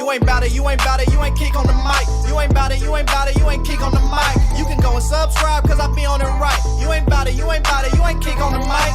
You ain't bout it, you ain't bout it, you ain't kick on the mic. You ain't bout it, you ain't bout it, you ain't kick on the mic. You can go and subscribe, cause I be on it right. You ain't bout it, you ain't bout it, you ain't kick on the mic.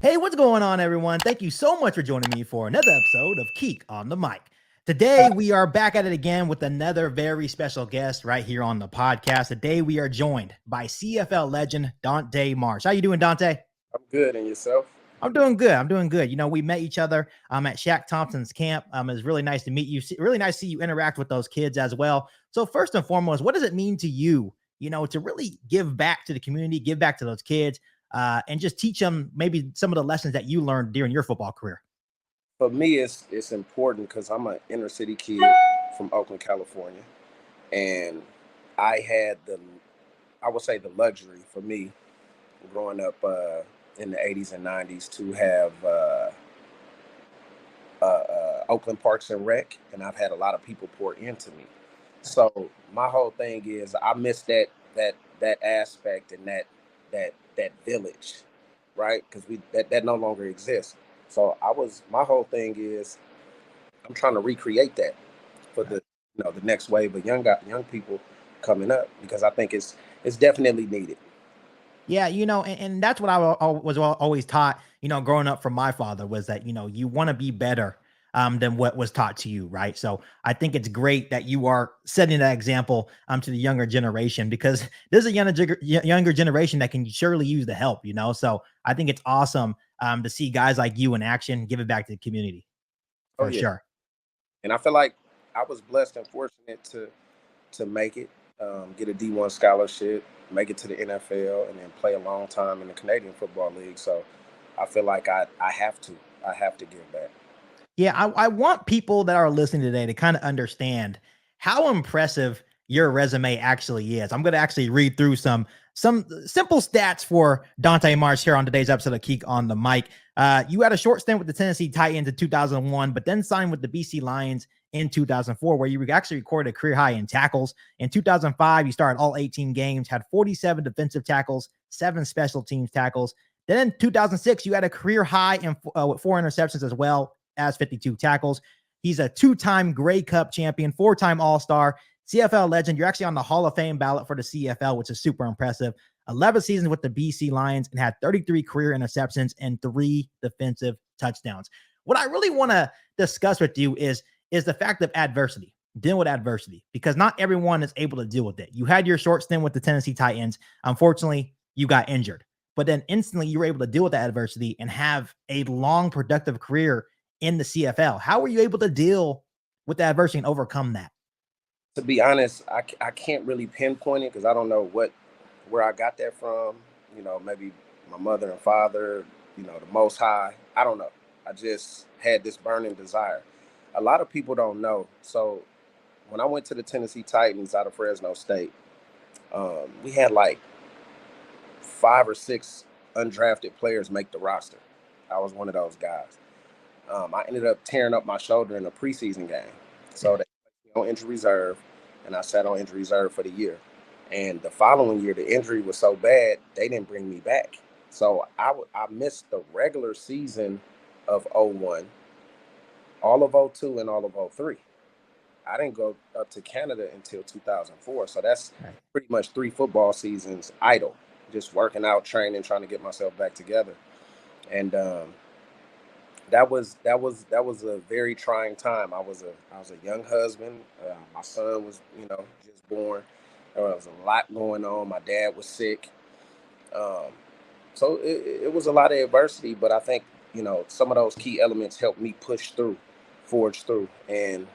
Hey, what's going on, everyone? Thank you so much for joining me for another episode of Keek on the Mic. Today, we are back at it again with another very special guest right here on the podcast. Today, we are joined by CFL legend Dante Marsh. How you doing, Dante? I'm good. And yourself? I'm doing good. I'm doing good. You know, we met each other at Shaq Thompson's camp. It's really nice to meet you. Really nice to see you interact with those kids as well. So first and foremost, what does it mean to you, to really give back to the community, give back to those kids, and just teach them maybe some of the lessons that you learned during your football career? For me, it's important because I'm an inner city kid from Oakland, California. And I had the luxury for me growing up in the 80s and 90s to have Oakland Parks and Rec, and I've had a lot of people pour into me. So my whole thing is I miss that aspect and that village, right? Because that no longer exists. So my whole thing is I'm trying to recreate that for the next wave of young people coming up, because I think it's definitely needed. Yeah, and that's what I was always taught, growing up from my father, was that, you want to be better than what was taught to you, right? So I think it's great that you are setting that example to the younger generation, because there's a younger generation that can surely use the help, So I think it's awesome to see guys like you in action, give it back to the community. For sure. And I feel like I was blessed and fortunate to make it, get a D1 scholarship, make it to the NFL, and then play a long time in the Canadian Football League. So I feel like I have to give back. Yeah, I want people that are listening today to kind of understand how impressive your resume actually is. I'm going to actually read through some simple stats for Dante Marsh here on today's episode of Keek on the Mic. You had a short stint with the Tennessee Titans in 2001, but then signed with the BC Lions in 2004, where you actually recorded a career high in tackles. In 2005, you started all 18 games, had 47 defensive tackles, 7 special teams tackles. Then in 2006, you had a career high with 4 interceptions as well as 52 tackles. He's a 2-time Grey Cup champion, 4-time All-Star, CFL legend. You're actually on the Hall of Fame ballot for the CFL, which is super impressive. 11 seasons with the BC Lions and had 33 career interceptions and 3 defensive touchdowns. What I really want to discuss with you is the fact of adversity, dealing with adversity, because not everyone is able to deal with it. You had your short stint with the Tennessee Titans. Unfortunately, you got injured, but then instantly you were able to deal with that adversity and have a long, productive career in the CFL. How were you able to deal with the adversity and overcome that? To be honest, I can't really pinpoint it, because I don't know where I got that from. Maybe my mother and father, the Most High. I don't know. I just had this burning desire. A lot of people don't know. So when I went to the Tennessee Titans out of Fresno State, we had like 5 or 6 undrafted players make the roster. I was one of those guys. I ended up tearing up my shoulder in a preseason game. So they put me on injury reserve, and I sat on injury reserve for the year. And the following year, the injury was so bad, they didn't bring me back. So I missed the regular season of 01, all of 02, and all of 03. I didn't go up to Canada until 2004. So that's pretty much 3 football seasons idle, just working out, training, trying to get myself back together. And that was a very trying time. I was a young husband. My son was, just born. There was a lot going on. My dad was sick. So it was a lot of adversity, but I think, some of those key elements helped me push through, forge through, and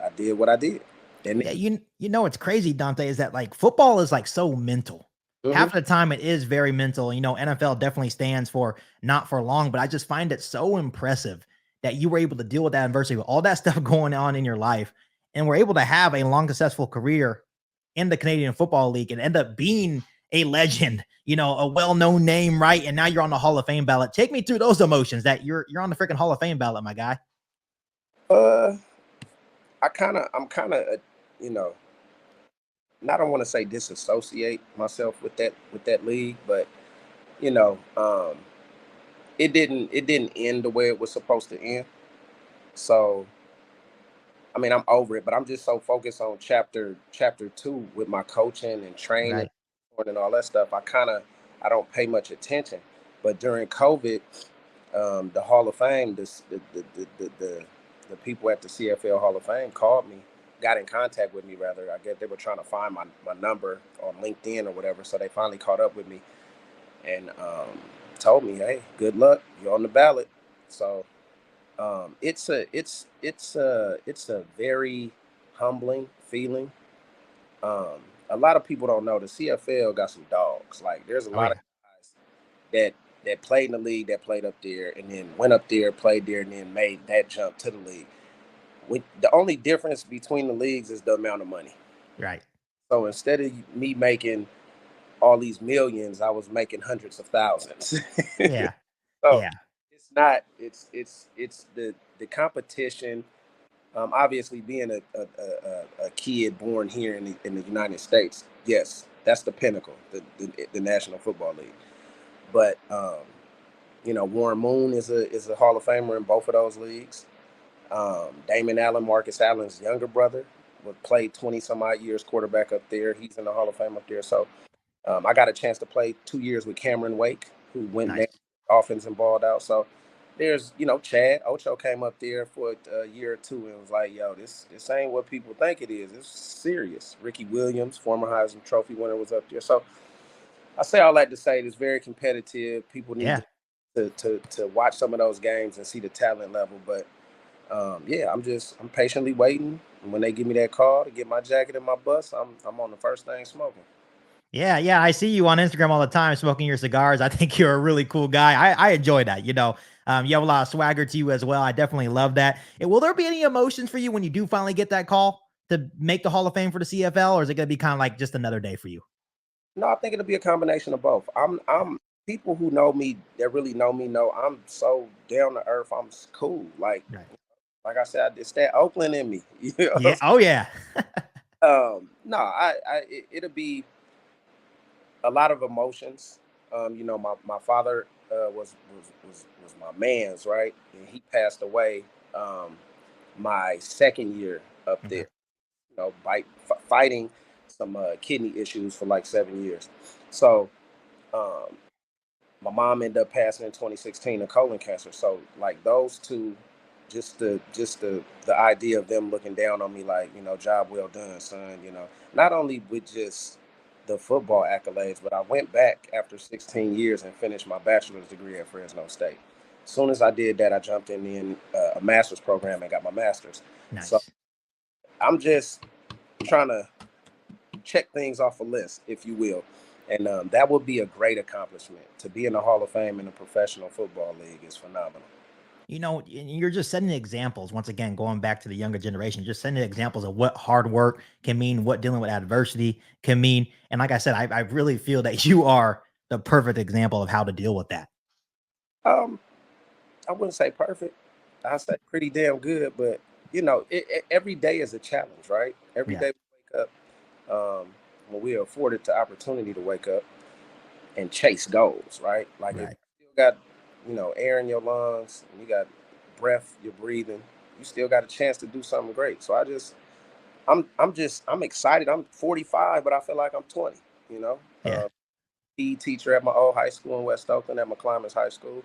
I did what I did. And yeah, it's crazy, Dante, is that like football is like so mental. Mm-hmm. Half of the time it is very mental. NFL definitely stands for not for long, but I just find it so impressive that you were able to deal with that adversity, with all that stuff going on in your life, and were able to have a long, successful career in the Canadian Football League and end up being a legend, a well-known name, right? And now you're on the Hall of Fame ballot. Take me through those emotions that you're on the freaking Hall of Fame ballot, my guy. I'm kind of, I don't want to say disassociate myself with that league, but it didn't end the way it was supposed to end. So I mean, I'm over it, but I'm just so focused on chapter two with my coaching and training Right. and all that stuff. I don't pay much attention. But during COVID, the Hall of Fame, the people at the CFL Hall of Fame called me, got in contact with me rather. I guess they were trying to find my number on LinkedIn or whatever. So they finally caught up with me and told me, hey, good luck, you're on the ballot. So it's a very humbling feeling. Um, a lot of people don't know the CFL got some dogs. Like there's a Oh lot of yeah. guys that played in the league, that played up there, and then went up there, played there, and then made that jump to the league. The only difference between the leagues is the amount of money. Right. So instead of me making all these millions, I was making hundreds of thousands. Yeah. So Yeah. it's not. It's the competition. Obviously, being a kid born here in the United States, yes, that's the pinnacle, the National Football League. But Warren Moon is a Hall of Famer in both of those leagues. Damon Allen, Marcus Allen's younger brother, played 20 some odd years quarterback up there. He's in the Hall of Fame up there. So I got a chance to play 2 years with Cameron Wake, who went Nice. down offense and balled out. So there's, Chad Ocho came up there for a year or two and was like, yo, this ain't what people think it is. It's serious. Ricky Williams, former Heisman Trophy winner, was up there. So I say all that to say it's very competitive. People need Yeah. to watch some of those games and see the talent level. But yeah, I'm patiently waiting. And when they give me that call to get my jacket and my bus, I'm on the first thing smoking. Yeah, yeah, I see you on Instagram all the time smoking your cigars. I think you're a really cool guy. I enjoy that. You have a lot of swagger to you as well. I definitely love that. And will there be any emotions for you when you do finally get that call to make the Hall of Fame for the CFL, or is it going to be kind of like just another day for you? No, I think it'll be a combination of both. I'm people who know me that really know me know I'm so down to earth. I'm cool. Right. Like I said, it's that Oakland in me. You know? Yeah. Oh yeah. No, it'll be a lot of emotions. My father was my man's, right, and he passed away my second year up Okay. there. Fighting some kidney issues for like 7 years. So um, my mom ended up passing in 2016 of colon cancer. So like those two, just the idea of them looking down on me like, job well done, son. Not only with just the football accolades, but I went back after 16 years and finished my bachelor's degree at Fresno State. As soon as I did that, I jumped in a master's program and got my master's. So Nice. I'm just trying to check things off a list, if you will. And that would be a great accomplishment. To be in the Hall of Fame in a professional football league is phenomenal. And you're just setting examples once again, going back to the younger generation, just setting examples of what hard work can mean, what dealing with adversity can mean. And like I said, I really feel that you are the perfect example of how to deal with that. Um, I wouldn't say perfect. I say pretty damn good, but every day is a challenge, right? Every Yeah. day we wake up, when we are afforded the opportunity to wake up and chase goals, right? Like if Right. you still got, air in your lungs, and you got breath, you're breathing, you still got a chance to do something great. So I'm excited. I'm 45, but I feel like I'm 20. You know, Yeah. PE teacher at my old high school in West Oakland at McClymonds High School,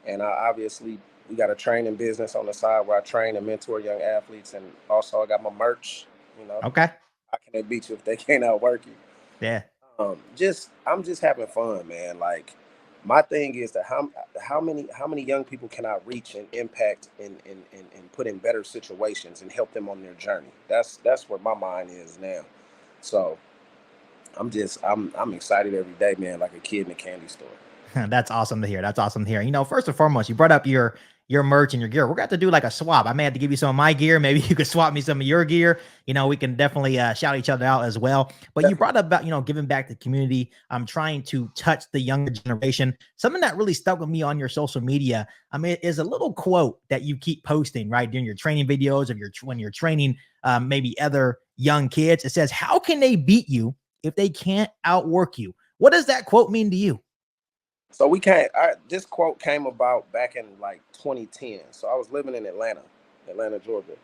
and I obviously we got a training business on the side where I train and mentor young athletes, and also I got my merch. You know, Okay. how can they beat you if they can't outwork you? Yeah. Just I'm just having fun, man. Like my thing is that how many young people can I reach and impact and put in better situations and help them on their journey. That's where my mind is now. So I'm excited every day, man, like a kid in a candy store. That's awesome to hear. That's awesome to hear. First and foremost, you brought up your merch and your gear. We're going to have to do like a swap. I may have to give you some of my gear. Maybe you could swap me some of your gear. We can definitely shout each other out as well. But you brought up about, giving back to the community. I'm trying to touch the younger generation. Something that really stuck with me on your social media, is a little quote that you keep posting, right? During your training videos of when you're training maybe other young kids. It says, how can they beat you if they can't outwork you? What does that quote mean to you? So this quote came about back in like 2010. So I was living in Atlanta, Georgia,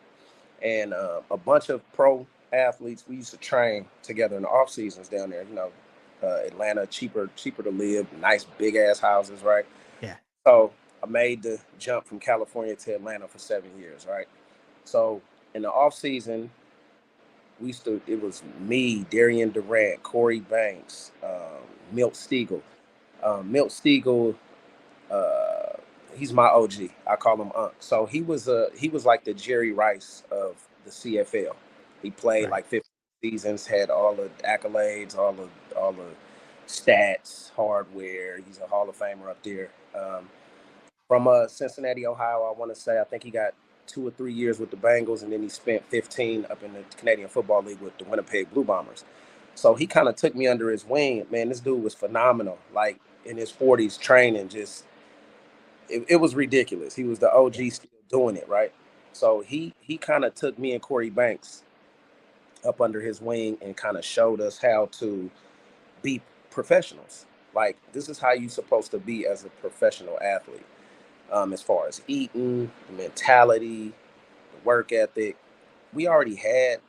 and a bunch of pro athletes. We used to train together in the off seasons down there. Atlanta, cheaper to live, nice big ass houses, right? Yeah. So I made the jump from California to Atlanta for 7 years, right? So in the off season, it was me, Darian Durant, Corey Banks, Milt Stegall. Milt Stegall, he's my OG. I call him Unc. So he was like the Jerry Rice of the CFL. He played like 50 seasons, had all the accolades, all the stats, hardware. He's a Hall of Famer up there. From Cincinnati, Ohio, I want to say I think he got 2 or 3 years with the Bengals, and then he spent 15 up in the Canadian Football League with the Winnipeg Blue Bombers. So he kind of took me under his wing. Man, this dude was phenomenal. Like in his 40s, training, just it was ridiculous. He was the OG still doing it, right? So he kind of took me and Corey Banks up under his wing and kind of showed us how to be professionals. Like, this is how you're supposed to be as a professional athlete. As far as eating, the mentality, the work ethic, we already had,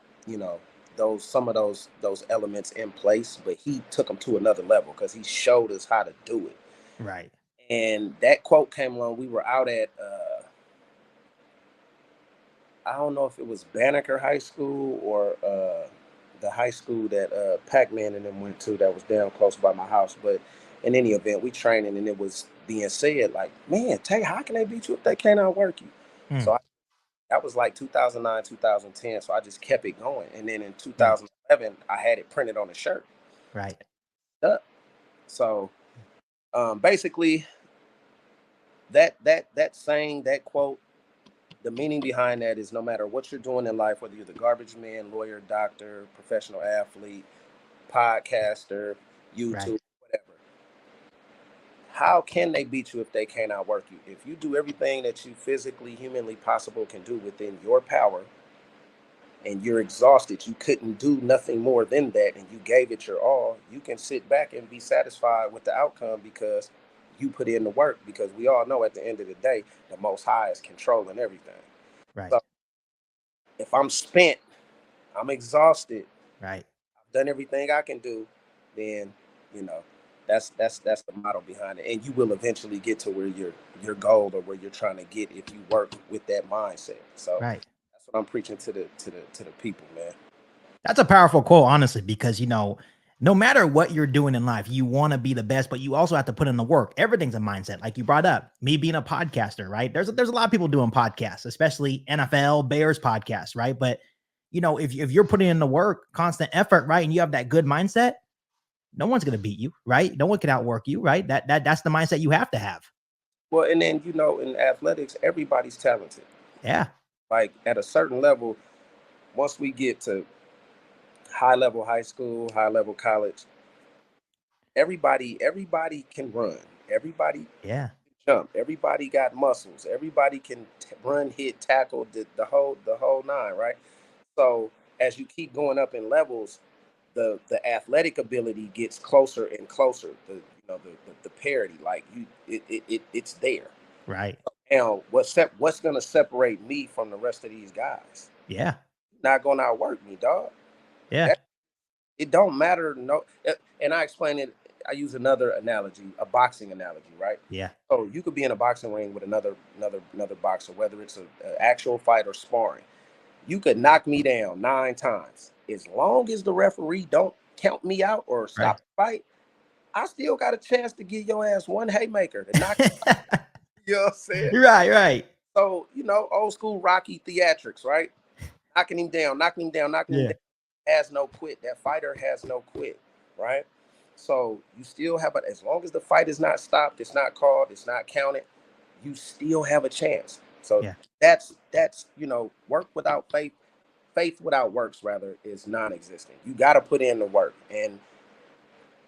some of those elements in place, but he took them to another level because he showed us how to do it. Right. And that quote came along. We were out at, I don't know if it was Banneker High School or the high school that Pac-Man and them went to that was down close by my house. But in any event, we training, and it was being said like, man, how can they beat you if they can't outwork you? So that was like 2009, 2010. So I just kept it going. And then in 2011, I had it printed on a shirt. Right. So basically that saying, that quote, the meaning behind that is no matter what you're doing in life, whether you're the garbage man, lawyer, doctor, professional athlete, podcaster, YouTube, whatever, how can they beat you if they can't outwork you? If you do everything that you physically, humanly possible can do within your power, and you're exhausted, you couldn't do nothing more than that, and you gave it your all, you can sit back and be satisfied with the outcome because you put in the work. Because we all know at the end of the day, the Most High is controlling everything. Right. So if I'm spent, I'm exhausted, right, I've done everything I can do, then that's the motto behind it. And you will eventually get to where your goal or where you're trying to get if you work with that mindset. So right. that's what I'm preaching to the people, man. That's a powerful quote, honestly, because no matter what you're doing in life, you want to be the best, but you also have to put in the work. Everything's a mindset. Like you brought up, me being a podcaster, right? There's a lot of people doing podcasts, especially NFL, Bears podcasts, right? But if you're putting in the work, constant effort, right, and you have that good mindset, no one's gonna beat you, right? No one can outwork you, right? That's the mindset you have to have. Well, and then in athletics, everybody's talented. Yeah. Like at a certain level, once we get to high level high school, high level college, everybody can run. Everybody can jump. Everybody got muscles. Everybody can run, hit, tackle, the whole nine, right? So as you keep going up in levels, the athletic ability gets closer and closer. The parity, like it's there. Right. Now, what's going to separate me from the rest of these guys? Yeah. Not going to outwork me, dog. Yeah. It don't matter. No. And I explain it. I use another analogy, a boxing analogy, right? Yeah. So you could be in a boxing ring with another boxer, whether it's an actual fight or sparring. You could knock me down 9 times. As long as the referee don't count me out or stop the fight, I still got a chance to give your ass one haymaker to knock you out. You know what I'm saying? Right. So, old school Rocky theatrics, right? Knocking him down. Has no quit. That fighter has no quit, right? So you still have as long as the fight is not stopped, it's not called, it's not counted, you still have a chance. So that's work without faith without works rather is non-existent. You got to put in the work. And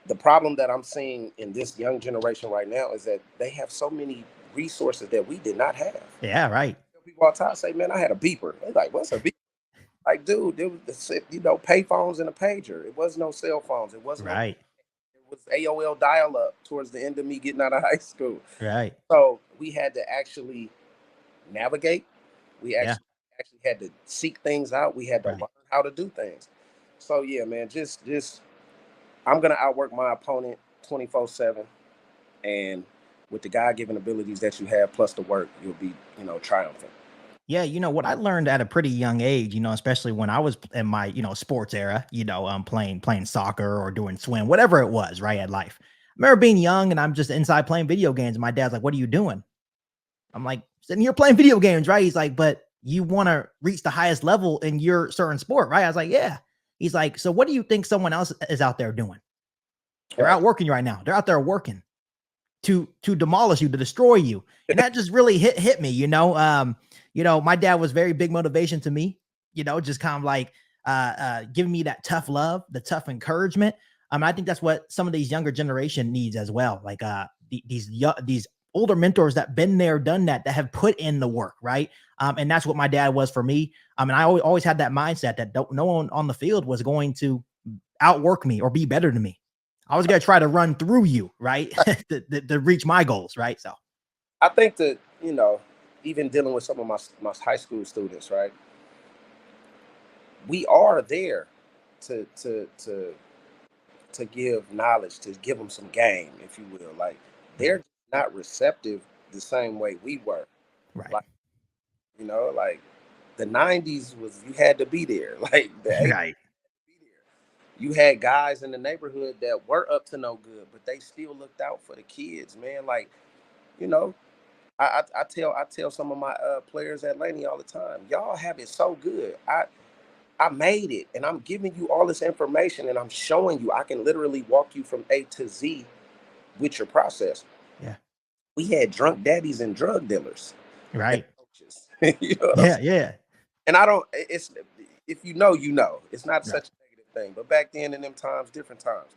the problem that I'm seeing in this young generation right now is that they have so many resources that we did not have. Yeah, right. People all the time say, man, I had a beeper. They're like, what's a beeper? Like, dude, there was pay phones and a pager. It was no cell phones. It wasn't right. was AOL dial-up towards the end of me getting out of high school. Right. So we had to actually navigate. We Yeah. actually had to seek things out. We had to Right. learn how to do things. So yeah, man, just I'm gonna outwork my opponent 24/7, and with the God-given abilities that you have plus the work, you'll be, triumphant. Yeah, what I learned at a pretty young age, especially when I was in my, sports era, playing soccer or doing swim, whatever it was, right, at life. I remember being young and I'm just inside playing video games. And my dad's like, "What are you doing?" I'm like, "Sitting here playing video games," right? He's like, "But you want to reach the highest level in your certain sport, right?" I was like, "Yeah." He's like, "So what do you think someone else is out there doing? They're Right. out working right now. They're out there working to demolish you, to destroy you." And that just really hit me, my dad was very big motivation to me, just kind of like giving me that tough love, the tough encouragement. I think that's what some of these younger generation needs as well. Like these older mentors that been there, done that have put in the work, right? And that's what my dad was for me. And I always had that mindset that no one on the field was going to outwork me or be better than me. I was going to try to run through you, right? to reach my goals, right? So, I think that, even dealing with some of my high school students, right? We are there to to to to give knowledge, to give them some game, if you will. Like, right, they're not receptive the same way we were. right, Like, like the '90s was, you had to be there. Like the '80s, right. be there. You had guys in the neighborhood that were up to no good, but they still looked out for the kids, man. Like, you know, I tell some of my players at Laney all the time, y'all have it so good. I made it, and I'm giving you all this information, and I'm showing you I can literally walk you from A to Z with your process. Yeah, We had drunk daddies and drug dealers and right. coaches. You know what I'm Yeah, saying? yeah, And I don't. It's, if you know, you know. It's not right, such a negative thing. But back then, in them times, different times,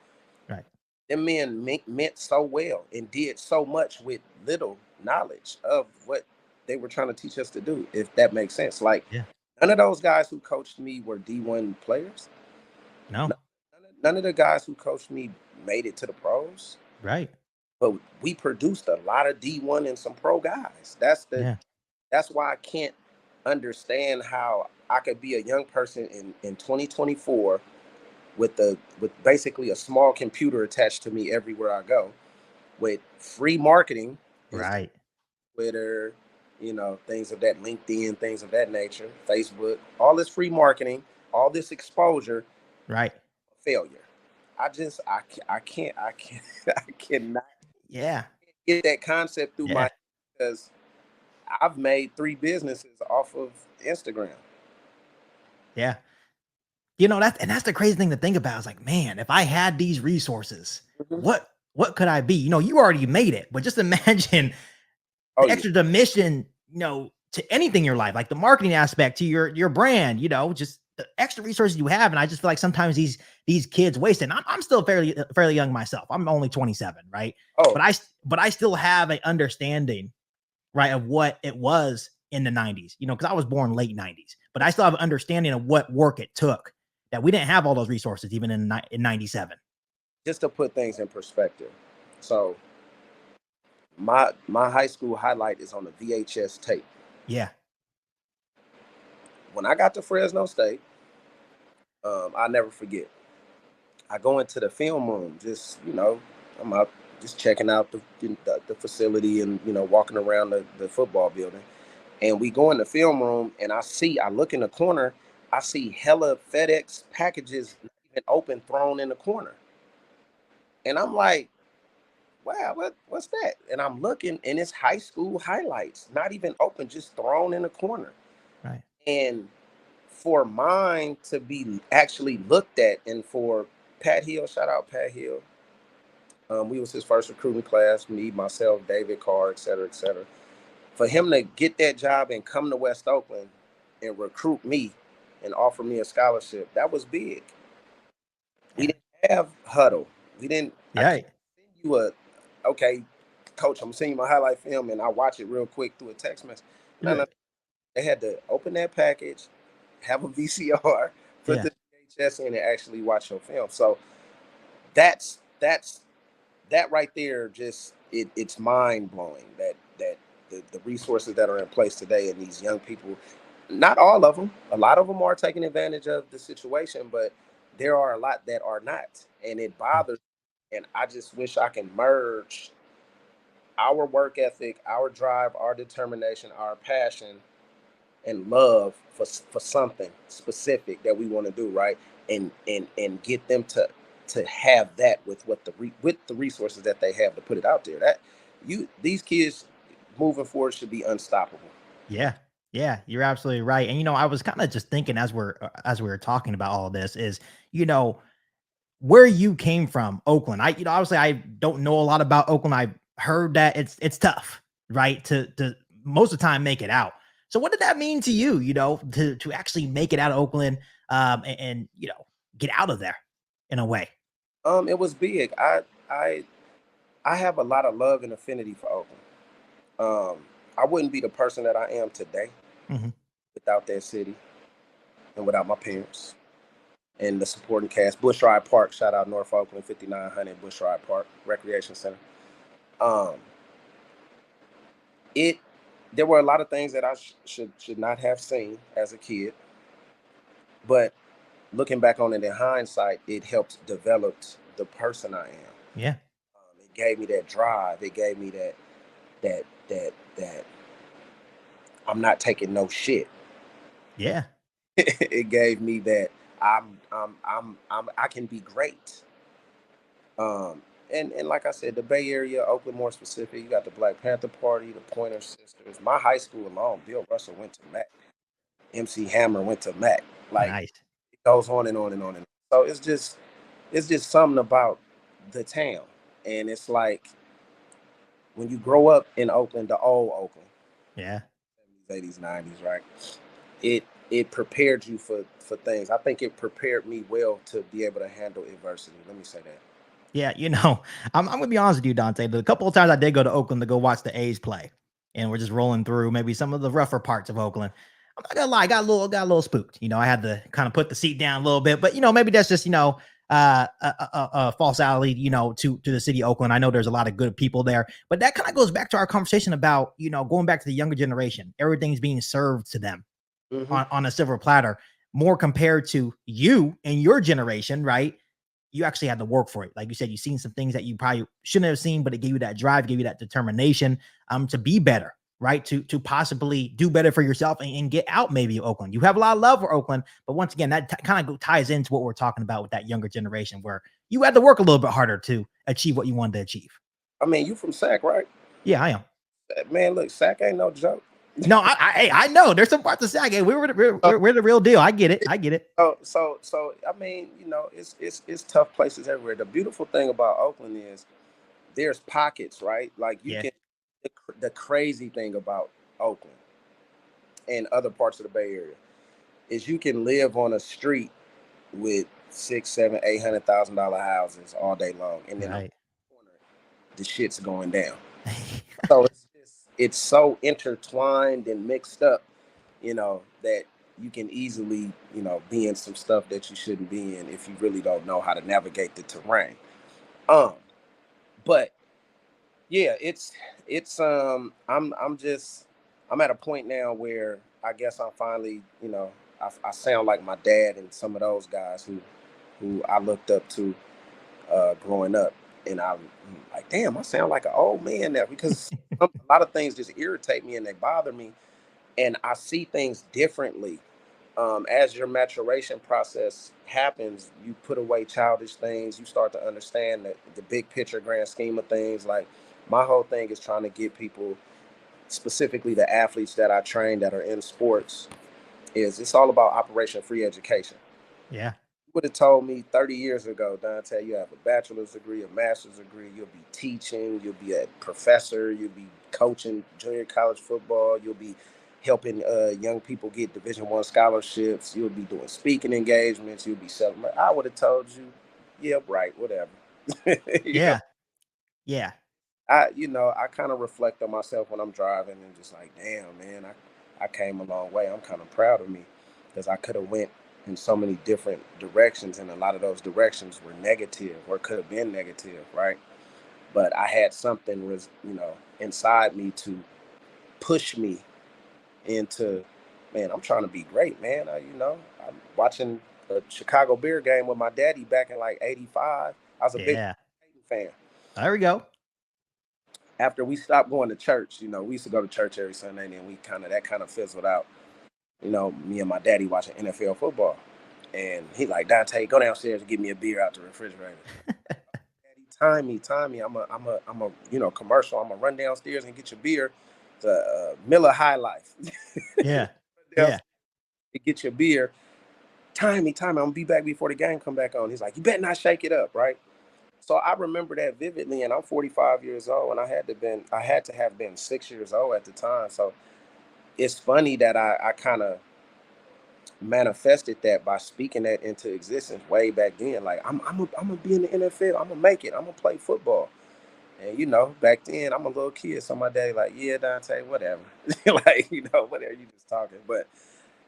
right. them men meant so well and did so much with little knowledge of what they were trying to teach us to do. If that makes sense, like, Yeah, none of those guys who coached me were D1 players. no, None of the guys who coached me made it to the pros, right. but we produced a lot of D1 and some pro guys. Yeah, That's why I can't understand how I could be a young person in 2024 with basically a small computer attached to me everywhere I go, with free marketing, Instagram, right, Twitter, things of that, LinkedIn, things of that nature, Facebook, all this free marketing, all this exposure, right. failure. I can't I cannot Yeah, get that concept through my yeah, head, because I've made 3 businesses off of Instagram. yeah. That's the crazy thing to think about. It's like, man, if I had these resources, Mhm. what could I be? You already made it, but just imagine Oh the yeah. extra dimension, to anything in your life, like the marketing aspect to your brand, just the extra resources you have. And I just feel like sometimes these kids waste it. And I'm still fairly young myself. I'm only 27, right? Oh, But I still have an understanding, right, of what it was in the 90s, because I was born late 90s, but I still have an understanding of what work it took, that we didn't have all those resources even in 97. just to put things in perspective. So my high school highlight is on a VHS tape. Yeah. When I got to Fresno State, I'll never forget. I go into the film room, just, I'm out just checking out the facility, and walking around the football building. And we go in the film room, and I look in the corner, I see hella FedEx packages not even open, thrown in the corner. And I'm like, wow, what's that? And I'm looking, and it's high school highlights, not even open, just thrown in the corner. Right. And for mine to be actually looked at, and for Pat Hill, shout out Pat Hill. We was his first recruiting class, me, myself, David Carr, et cetera, et cetera. For him to get that job and come to West Oakland and recruit me and offer me a scholarship, that was big. We Yeah. didn't have huddle. We didn't. I Yeah. can't send you okay, coach, I'm gonna send you my highlight film, and I watch it real quick through a text message. No, no, Right. they had to open that package, have a VCR, put Yeah. the VHS in, and actually watch your film. So that's that's that right there. Just it's mind blowing that the resources that are in place today and these young people, not all of them, a lot of them are taking advantage of the situation, but there are a lot that are not, and it bothers. And I just wish I can merge our work ethic, our drive, our determination, our passion, and love for something specific that we want to do, right? And get them to have that with with the resources that they have to put it out there. That you these kids moving forward should be unstoppable. Yeah. Yeah, you're absolutely right. And I was kind of just thinking as we were talking about all of this is, you know, where you came from, Oakland. Obviously I don't know a lot about Oakland. I heard that it's tough, right? To most of the time make it out. So what did that mean to you, to actually make it out of Oakland and get out of there in a way? It was big. I I have a lot of love and affinity for Oakland. I wouldn't be the person that I am today Mhm. without that city and without my parents and the supporting cast. Bushride Park, shout out North Oakland, 5900 Bushride Park Recreation Center. Um, it there were a lot of things that I should not have seen as a kid, but looking back on it in hindsight, it helped develop the person I am. Yeah. It gave me that drive. It gave me that I'm not taking no shit. Yeah. It gave me that I can be great. Um, and like I said, the Bay Area, Oakland more specific, you got the Black Panther Party, the Pointer Sisters. My high school alone, Bill Russell went to Mac, MC Hammer went to Mac. Like Nice. it goes on and on and on and on. So it's just something about the town, and it's like when you grow up in Oakland, the old Oakland, Yeah. 70s, 80s, 90s, right? It prepared you for things. I think it prepared me well to be able to handle adversity. Let me say that. Yeah, I'm gonna be honest with you, Dante. The couple of times I did go to Oakland to go watch the A's play, and we're just rolling through maybe some of the rougher parts of Oakland. I'm not gonna lie, I got a little spooked. I had to kind of put the seat down a little bit, but maybe that's just a false alley, to the city of Oakland. I know there's a lot of good people there, but that kind of goes back to our conversation about going back to the younger generation. Everything's being served to them Hmm. on a silver platter, more compared to you and your generation, right? You actually had to work for it. Like you said, you've seen some things that you probably shouldn't have seen, but it gave you that drive, gave you that determination to be better, right? To possibly do better for yourself and get out maybe of Oakland. You have a lot of love for Oakland, but once again, that kind of ties into what we're talking about with that younger generation where you had to work a little bit harder to achieve what you wanted to achieve. I mean, you from Sac, right? Yeah, I am. Man, look, Sac ain't no joke. No, I know there's some parts of SAG. Hey, we're the real deal. I get it. I get it. So I mean, it's tough places everywhere. The beautiful thing about Oakland is there's pockets, right? Like you Yeah. can the crazy thing about Oakland and other parts of the Bay Area is you can live on a street with six, seven, $800,000 houses all day long, and then on Right. the corner, the shit's going down. So it's so intertwined and mixed up, that you can easily, be in some stuff that you shouldn't be in if you really don't know how to navigate the terrain. Um, but yeah, I'm at a point now where I guess I'm finally, I sound like my dad and some of those guys who I looked up to growing up, and I'm like, damn, I sound like an old man now because a lot of things just irritate me and they bother me, and I see things differently. As your maturation process happens, you put away childish things. You start to understand the big picture, grand scheme of things. Like my whole thing is trying to get people, specifically the athletes that I train that are in sports, is it's all about Operation Free Education. Yeah. Would have told me 30 years ago, Dante, you have a bachelor's degree, a master's degree, you'll be teaching, you'll be a professor, you'll be coaching junior college football, you'll be helping young people get Division I scholarships, you'll be doing speaking engagements, you'll be selling. I would have told you, yeah, right, whatever. you know, Yeah. Yeah. I kind of reflect on myself when I'm driving and just like, damn, man, I came a long way. I'm kind of proud of me because I could have went. in so many different directions, and a lot of those directions were negative or could have been negative, right? But I had something was, inside me to push me into, man, I'm trying to be great, man. I'm watching a Chicago Bear game with my daddy back in like '85. I was a big Yeah. fan. There we go. After we stopped going to church, we used to go to church every Sunday, and then that kind of fizzled out. Me and my daddy watching NFL football. And he like, Dante, go downstairs and get me a beer out the refrigerator. Daddy, time me. I'm a commercial. I'm gonna run downstairs and get your beer. The Miller High Life. Yeah. Yeah. Get your beer. Time me. I'm gonna be back before the game come back on. He's like, you better not shake it up, right? So I remember that vividly, and I'm 45 years old, and I had to have been 6 years old at the time. So it's funny that I kind of manifested that by speaking that into existence way back then. Like I'm gonna be in the NFL. I'm gonna make it. I'm gonna play football. And back then I'm a little kid, so my daddy like, yeah, Dante, whatever. Like, whatever, you just talking. But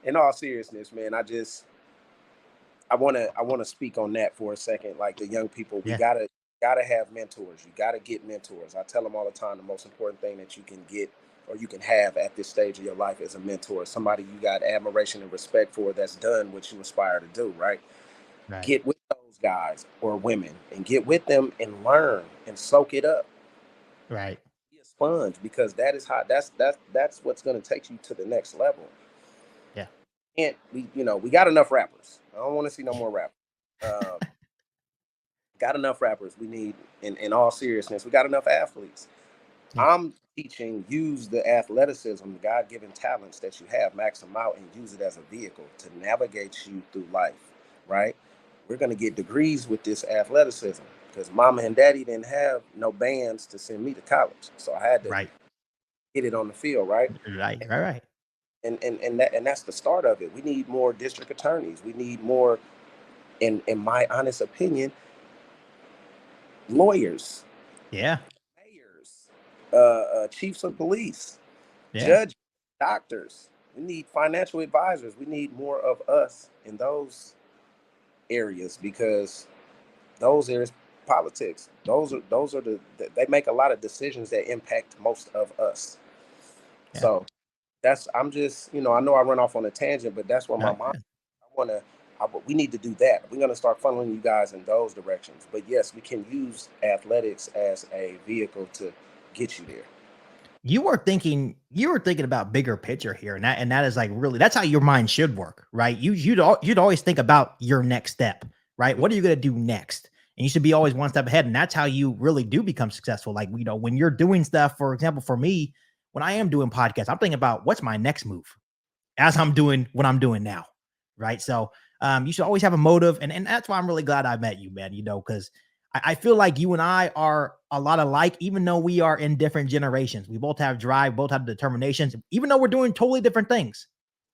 in all seriousness, man, I wanna speak on that for a second. Like the young people, we gotta have mentors. You gotta get mentors. I tell them all the time, the most important thing that you can get or you can have at this stage of your life is a mentor, somebody you got admiration and respect for that's done what you aspire to do, right? Get with those guys or women and get with them and learn and soak it up. Right. Be a sponge, because that's what's going to take you to the next level. Yeah. And we got enough rappers. I don't want to see no more rappers. Got enough rappers. We need, in all seriousness, we got enough athletes. Yeah. I'm teaching, use the athleticism, the God-given talents that you have, max them out and use it as a vehicle to navigate you through life, right? We're going to get degrees with this athleticism because mama and daddy didn't have no bands to send me to college. So I had to get it on the field, right? Right. And that's the start of it. We need more district attorneys. We need more, in my honest opinion, lawyers. Yeah. Chiefs of police, judges, doctors. We need financial advisors. We need more of us in those areas, because those areas, politics, those are they make a lot of decisions that impact most of us. So I'm just, I know I run off on a tangent, but that's what my mind, we need to do that. We're going to start funneling you guys in those directions. But yes, we can use athletics as a vehicle to get you there. You were thinking about bigger picture here, and that is like, really, that's how your mind should work, right? You'd always think about your next step, right? What are you going to do next? And you should be always one step ahead. And that's how you really do become successful. Like, when you're doing stuff, for example, for me, when I am doing podcasts, I'm thinking about what's my next move as I'm doing what I'm doing now. Right. So you should always have a motive. And that's why I'm really glad I met you, man, because I feel like you and I are a lot alike, even though we are in different generations. We both have drive, both have determinations, even though we're doing totally different things.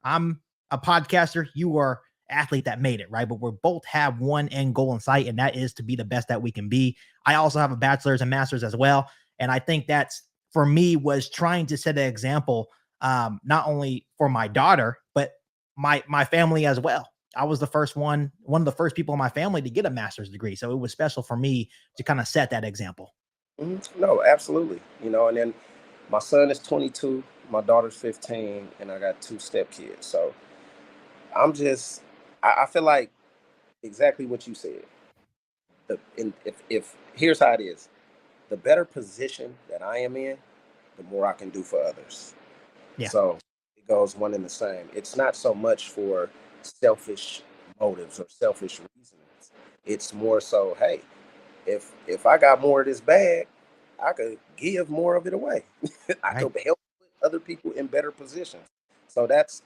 I'm a podcaster. You are athlete that made it, right? But we both have one end goal in sight, and that is to be the best that we can be. I also have a bachelor's and master's as well. And I think that's, for me, was trying to set an example, not only for my daughter, but my family as well. I was one of the first people in my family to get a master's degree. So it was special for me to kind of set that example. Mm-hmm. No, absolutely. And then my son is 22, my daughter's 15, and I got 2 stepkids. So I'm just, I feel like exactly what you said. If here's how it is, the better position that I am in, the more I can do for others. Yeah. So it goes one and the same. It's not so much for selfish motives or selfish reasons. It's more so, hey, if I got more of this bag, I could give more of it away. I could help other people in better positions. So that's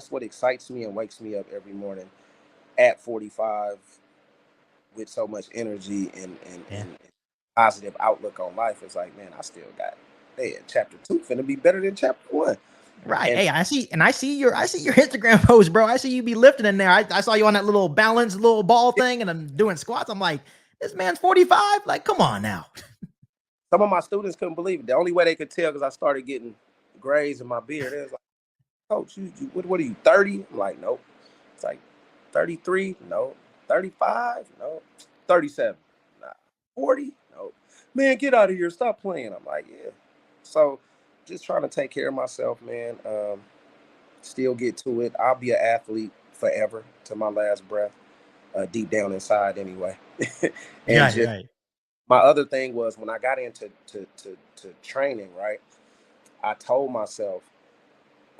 what excites me and wakes me up every morning at 45 with so much energy and positive outlook on life. It's like, man, I still got chapter 2 finna be better than chapter 1. Right. And, I see your Instagram post, bro. I see you be lifting in there. I saw you on that little balance, little ball thing, and I'm doing squats. I'm like, this man's 45. Like, come on now. Some of my students couldn't believe it. The only way they could tell, because I started getting grays in my beard, they was like, Coach, you what are you, 30? I'm like, nope. It's like 33? No. 35? No. 37? Nah. 40? No. Man, get out of here. Stop playing. I'm like, yeah. So just trying to take care of myself, man. Still get to it. I'll be an athlete forever to my last breath, deep down inside anyway. And just Right. my other thing was when I got into to training, right? I told myself,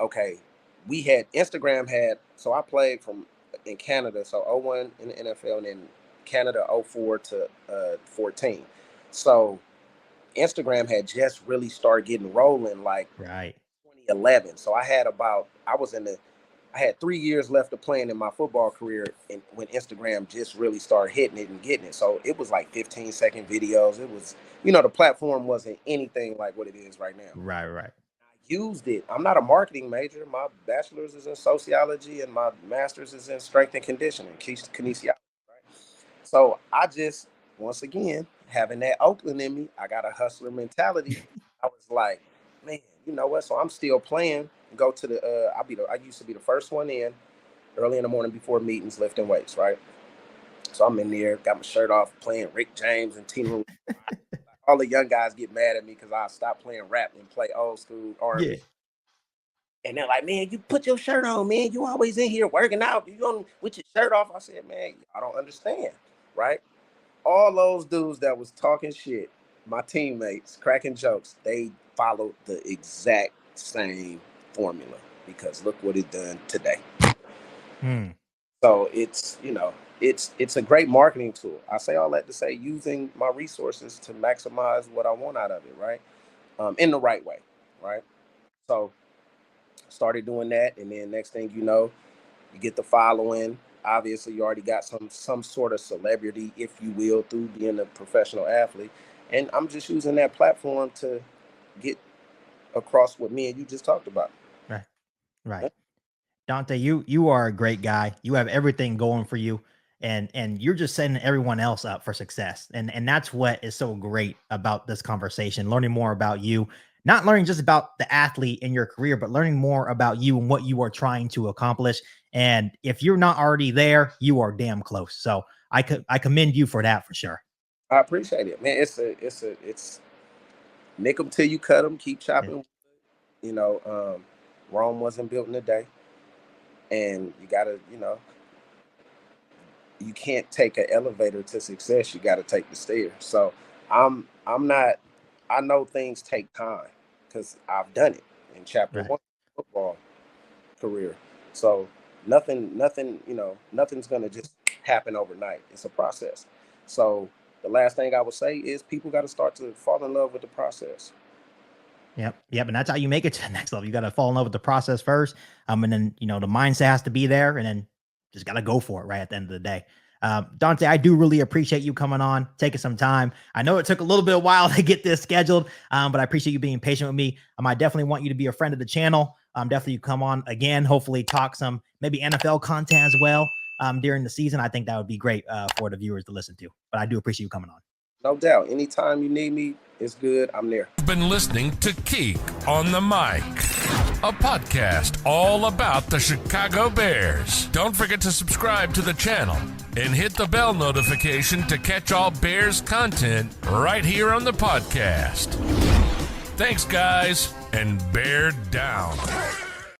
okay, we had Instagram had, so I played from in Canada, so 01 in the NFL, and then Canada 04 to 14. So Instagram had just really started getting rolling like Right. 2011. So I had 3 years left of playing in my football career, and when Instagram just really started hitting it and getting it. So it was like 15-second videos. It was, the platform wasn't anything like what it is right now. Right. Used it. I'm not a marketing major. My bachelor's is in sociology and my master's is in strength and conditioning, kinesiology, right? So I just, once again, having that Oakland in me, I got a hustler mentality. I was like, man, you know what? So I'm still playing. Go to the, I used to be the first one in early in the morning before meetings, lifting weights, right? So I'm in there, got my shirt off, playing Rick James and Tina. All the young guys get mad at me because I stopped playing rap and play old school R&B. Yeah. And they're like, man, you put your shirt on, man. You always in here working out. You on with your shirt off. I said, man, I don't understand, right? All those dudes that was talking shit, my teammates, cracking jokes, they followed the exact same formula because look what it done today. So it's, it's a great marketing tool. I say all that to say using my resources to maximize what I want out of it, right? In the right way, right? So started doing that, and then next thing you know, you get the following. Obviously, you already got some sort of celebrity, if you will, through being a professional athlete. And I'm just using that platform to get across what me and you just talked about. Right. Dante, you are a great guy. You have everything going for you, and you're just setting everyone else up for success. And that's what is so great about this conversation, learning more about you, not learning just about the athlete in your career, but learning more about you and what you are trying to accomplish. And if you're not already there, you are damn close. So I commend you for that for sure. I appreciate it, man. It's nick them till you cut them, keep chopping. Yeah. Rome wasn't built in a day. And you gotta, you can't take an elevator to success. You gotta take the stairs. So I'm not. I know things take time because I've done it in chapter 1 football career. So nothing's gonna just happen overnight. It's a process. So the last thing I would say is people got to start to fall in love with the process. Yep. And that's how you make it to the next level. You got to fall in love with the process first. And then, the mindset has to be there, and then just got to go for it right at the end of the day. Dante, I do really appreciate you coming on, taking some time. I know it took a little bit of while to get this scheduled, but I appreciate you being patient with me. I definitely want you to be a friend of the channel. Definitely come on again, hopefully talk some maybe NFL content as well during the season. I think that would be great for the viewers to listen to, but I do appreciate you coming on. No doubt. Anytime you need me, it's good. I'm there. You've been listening to Keek on the Mic, a podcast all about the Chicago Bears. Don't forget to subscribe to the channel and hit the bell notification to catch all Bears content right here on the podcast. Thanks, guys, and bear down.